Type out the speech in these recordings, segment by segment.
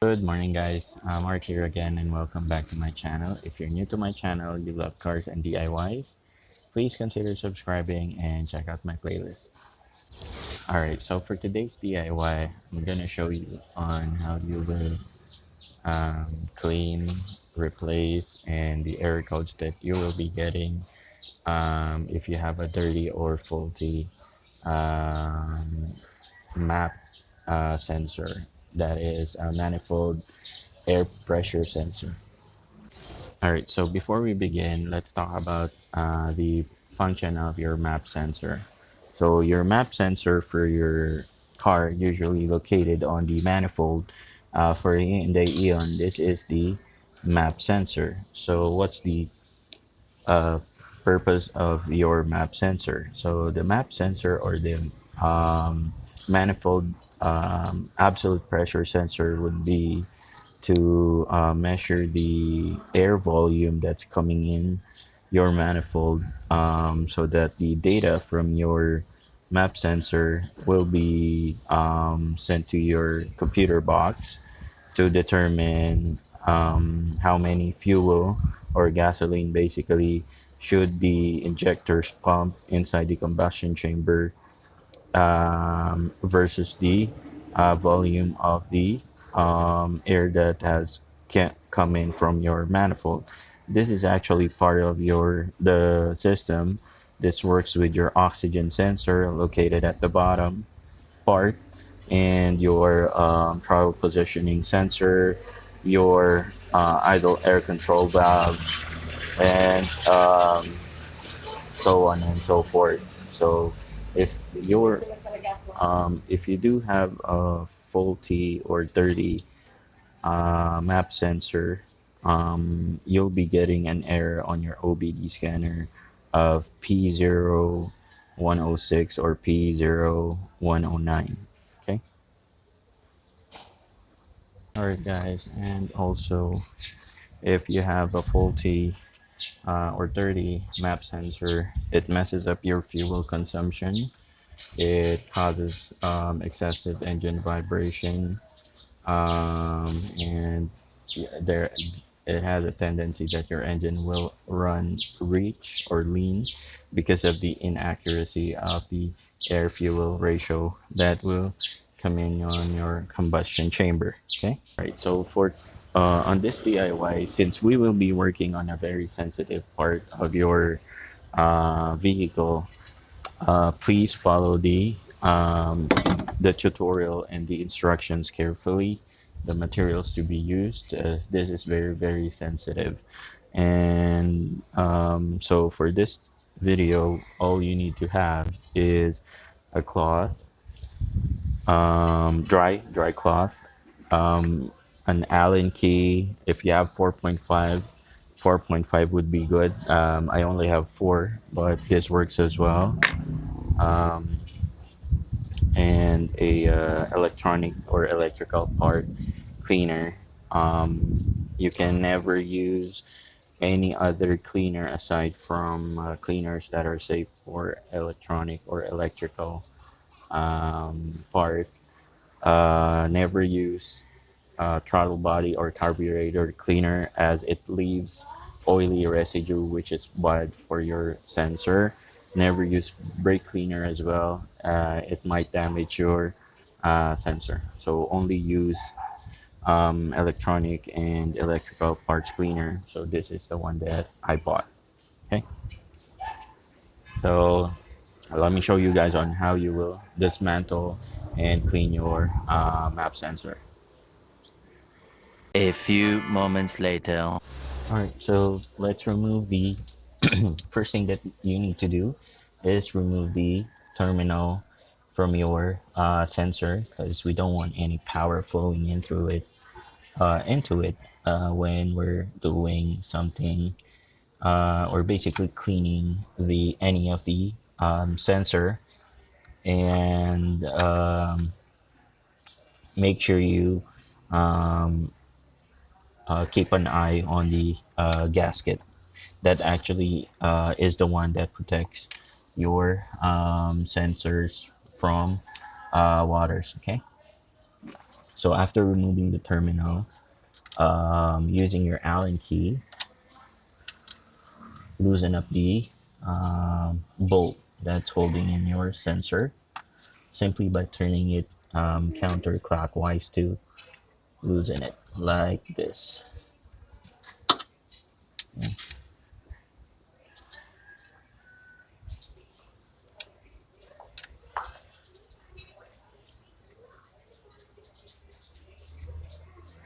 Good morning, guys. Mark here again, and welcome back to my channel. If you're new to my channel, you love cars and DIYs, please consider subscribing and check out my playlist. Alright, so for today's DIY, I'm gonna show you on how you will clean, replace, and the error codes that you will be getting if you have a dirty or faulty um, map sensor, that is a manifold air pressure sensor. All right, so before we begin, let's talk about the function of your map sensor. So your map sensor for your car usually located on the manifold. For the Hyundai Eon, this is the map sensor. So what's the uh, purpose of your map sensor? So the map sensor, or the manifold absolute pressure sensor, would be to measure the air volume that's coming in your manifold, so that the data from your map sensor will be sent to your computer box to determine how many fuel or gasoline basically should the injectors pump inside the combustion chamber, versus the volume of the air that has can come in from your manifold. This is actually part of the system. This works with your oxygen sensor located at the bottom part, and your throttle positioning sensor, your idle air control valve, and so on and so forth. So if you're if you do have a faulty or dirty map sensor, you'll be getting an error on your OBD scanner of P0106 or P0109. Okay. Alright, guys, and also if you have a faulty or dirty map sensor, it messes up your fuel consumption. It causes excessive engine vibration, and there it has a tendency that your engine will run reach or lean because of the inaccuracy of the air fuel ratio that will come in on your combustion chamber. Okay, right. So for on this DIY, since we will be working on a very sensitive part of your vehicle, please follow the tutorial and the instructions carefully. The materials to be used, as this is very sensitive. And so for this video, all you need to have is a cloth, dry cloth, an Allen key. If you have 4.5, 4.5 would be good. I only have 4, but this works as well. um, and a electronic or electrical part cleaner. You can never use any other cleaner aside from cleaners that are safe for electronic or electrical part. Never use throttle body or carburetor cleaner, as it leaves oily residue which is bad for your sensor. Never use brake cleaner as well. It might damage your sensor. So only use electronic and electrical parts cleaner. So this is the one that I bought. Okay, so let me show you guys on how you will dismantle and clean your map sensor. A few moments later. Alright, so let's remove the first thing that you need to do is remove the terminal from your sensor, because we don't want any power flowing in through it into it when we're doing something or basically cleaning the any of the sensor. And make sure you um, keep an eye on the gasket. That actually is the one that protects your sensors from waters. Okay, So after removing the terminal, using your Allen key, loosen up the bolt that's holding in your sensor simply by turning it counterclockwise to loosen it like this. Yeah.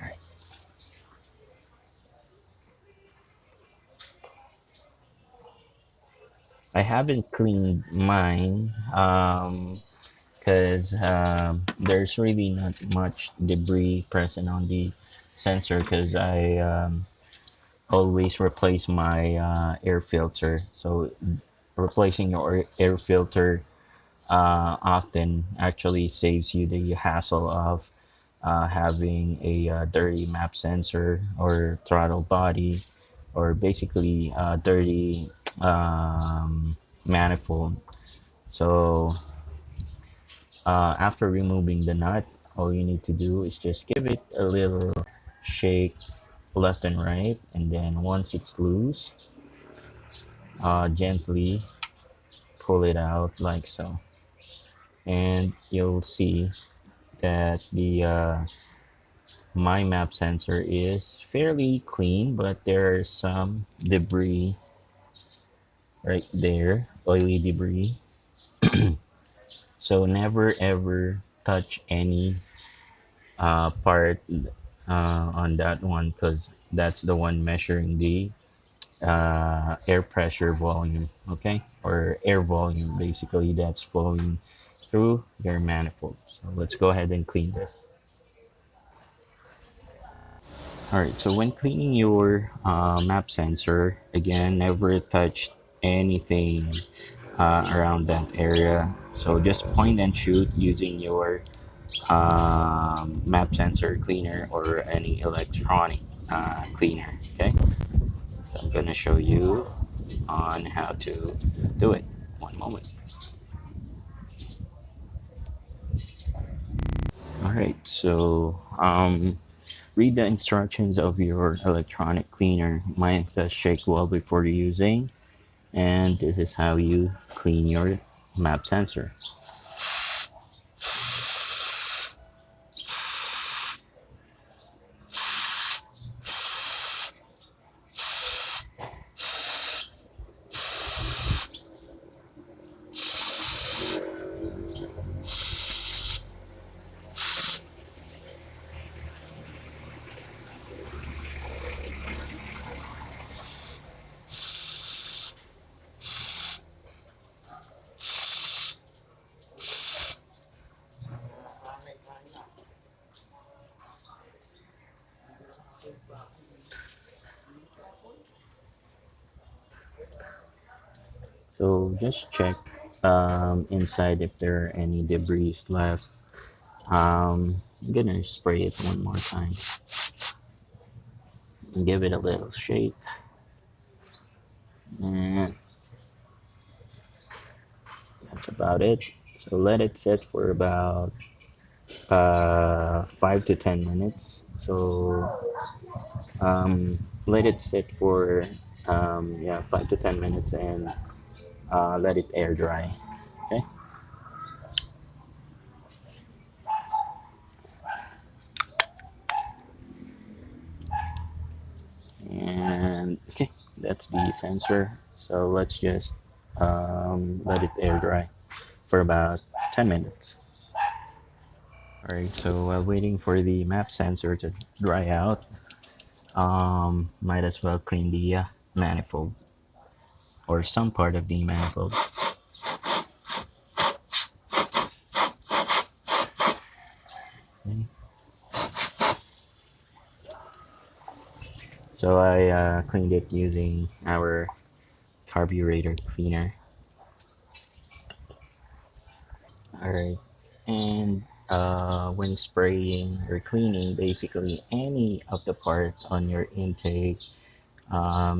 Alright. I haven't cleaned mine because there's really not much debris present on the sensor because I always replace my air filter. So replacing your air filter often actually saves you the hassle of having a dirty map sensor or throttle body or basically dirty manifold. So after removing the nut, all you need to do is just give it a little shake left and right, and then once it's loose, gently pull it out like so, and you'll see that the my map sensor is fairly clean, but there's some debris right there, oily debris. So never ever touch any part on that one because that's the one measuring the air pressure volume, okay, or air volume basically that's flowing through your manifold. So let's go ahead and clean this. All right, so when cleaning your map sensor, again, never touch anything around that area. So just point and shoot using your map sensor cleaner or any electronic cleaner. Okay, so I'm gonna show you on how to do it. One moment. All right, so read the instructions of your electronic cleaner. Mine says shake well before using, and this is how you clean your map sensor. So just check inside if there are any debris left. I'm gonna spray it one more time and give it a little shake. And that's about it. So let it sit for about 5 to 10 minutes. So let it sit for yeah 5 to 10 minutes and let it air dry. Okay. And okay, that's the sensor. So let's just let it air dry for about 10 minutes. All right, so while waiting for the map sensor to dry out, might as well clean the manifold or some part of the manifold. Okay. So I cleaned it using our carburetor cleaner. All right, and when spraying or cleaning basically any of the parts on your intake,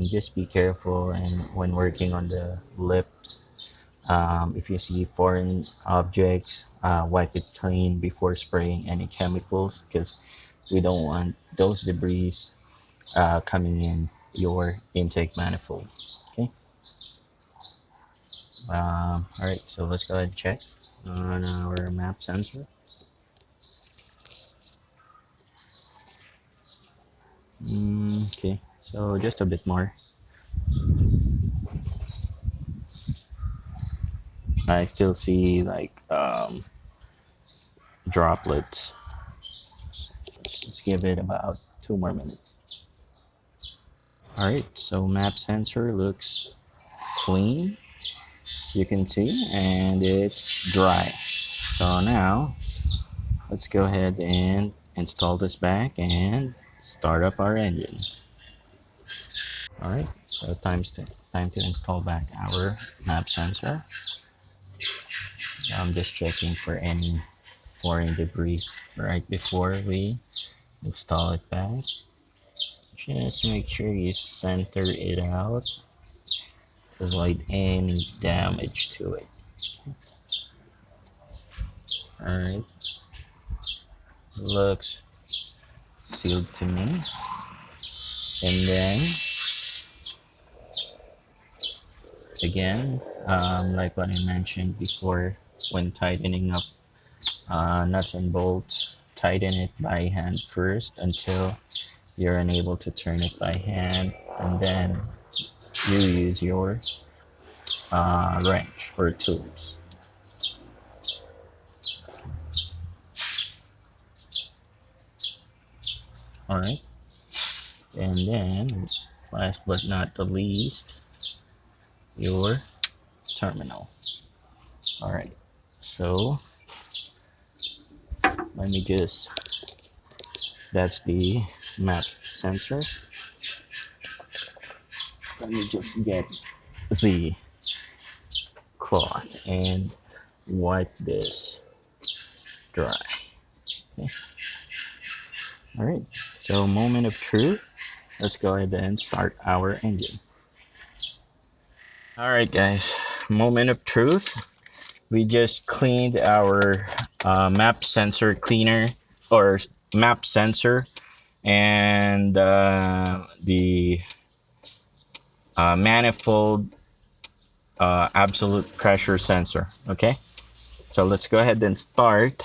just be careful and when working on the lips If you see foreign objects, wipe it clean before spraying any chemicals, because we don't want those debris coming in your intake manifold. Okay. All right, so let's go ahead and check on our map sensor. Okay, so just a bit more. I still see like droplets. Let's give it about 2 more minutes. All right, so map sensor looks clean, you can see, and it's dry. So now let's go ahead and install this back and start up our engine. All right, so time to install back our map sensor. I'm just checking for any foreign debris right before we install it back. Just make sure you center it out to avoid any damage to it. Alright, looks sealed to me. And then again, like what I mentioned before, when tightening up nuts and bolts, tighten it by hand first until you're unable to turn it by hand, and then you use your wrench or tools. Alright, and then last but not the least, your terminal. Alright, so let me just, that's the map sensor. Let me just get the cloth and wipe this dry. Okay. All right, so moment of truth. Let's go ahead and start our engine. All right, guys, moment of truth. We just cleaned our map sensor cleaner, or map sensor, and the manifold absolute pressure sensor. Okay, so let's go ahead and start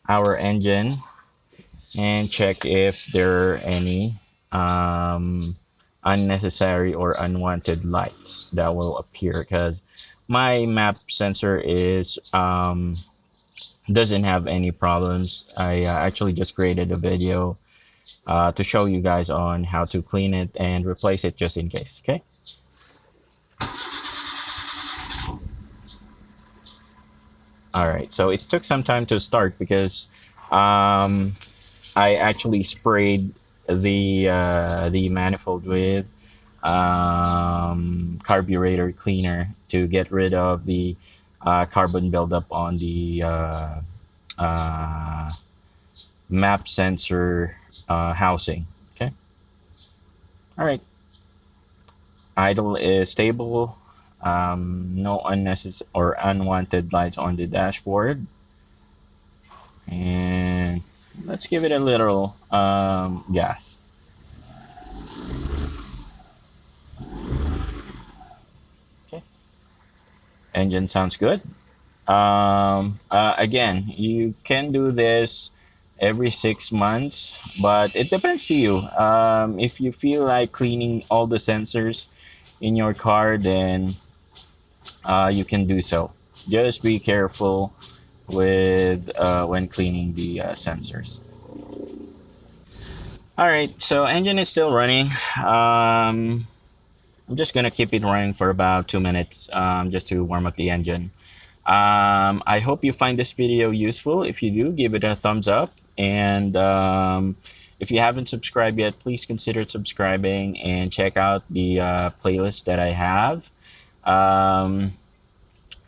our engine and check if there are any unnecessary or unwanted lights that will appear, because my map sensor is doesn't have any problems. I actually just created a video to show you guys on how to clean it and replace it just in case. Okay. All right, so it took some time to start because I actually sprayed the manifold with carburetor cleaner to get rid of the carbon buildup on the map sensor housing. Okay. All right. Idle is stable. No unnecessary or unwanted lights on the dashboard. And let's give it a little gas. Okay. Engine sounds good. Again, you can do this every 6 months, but it depends to you. If you feel like cleaning all the sensors in your car, then you can do so. Just be careful with when cleaning the sensors. All right, so engine is still running. I'm just gonna keep it running for about 2 minutes, just to warm up the engine. I hope you find this video useful. If you do, give it a thumbs up, and if you haven't subscribed yet, please consider subscribing and check out the playlist that I have.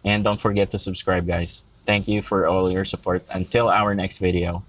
And don't forget to subscribe, guys. Thank you for all your support. Until our next video.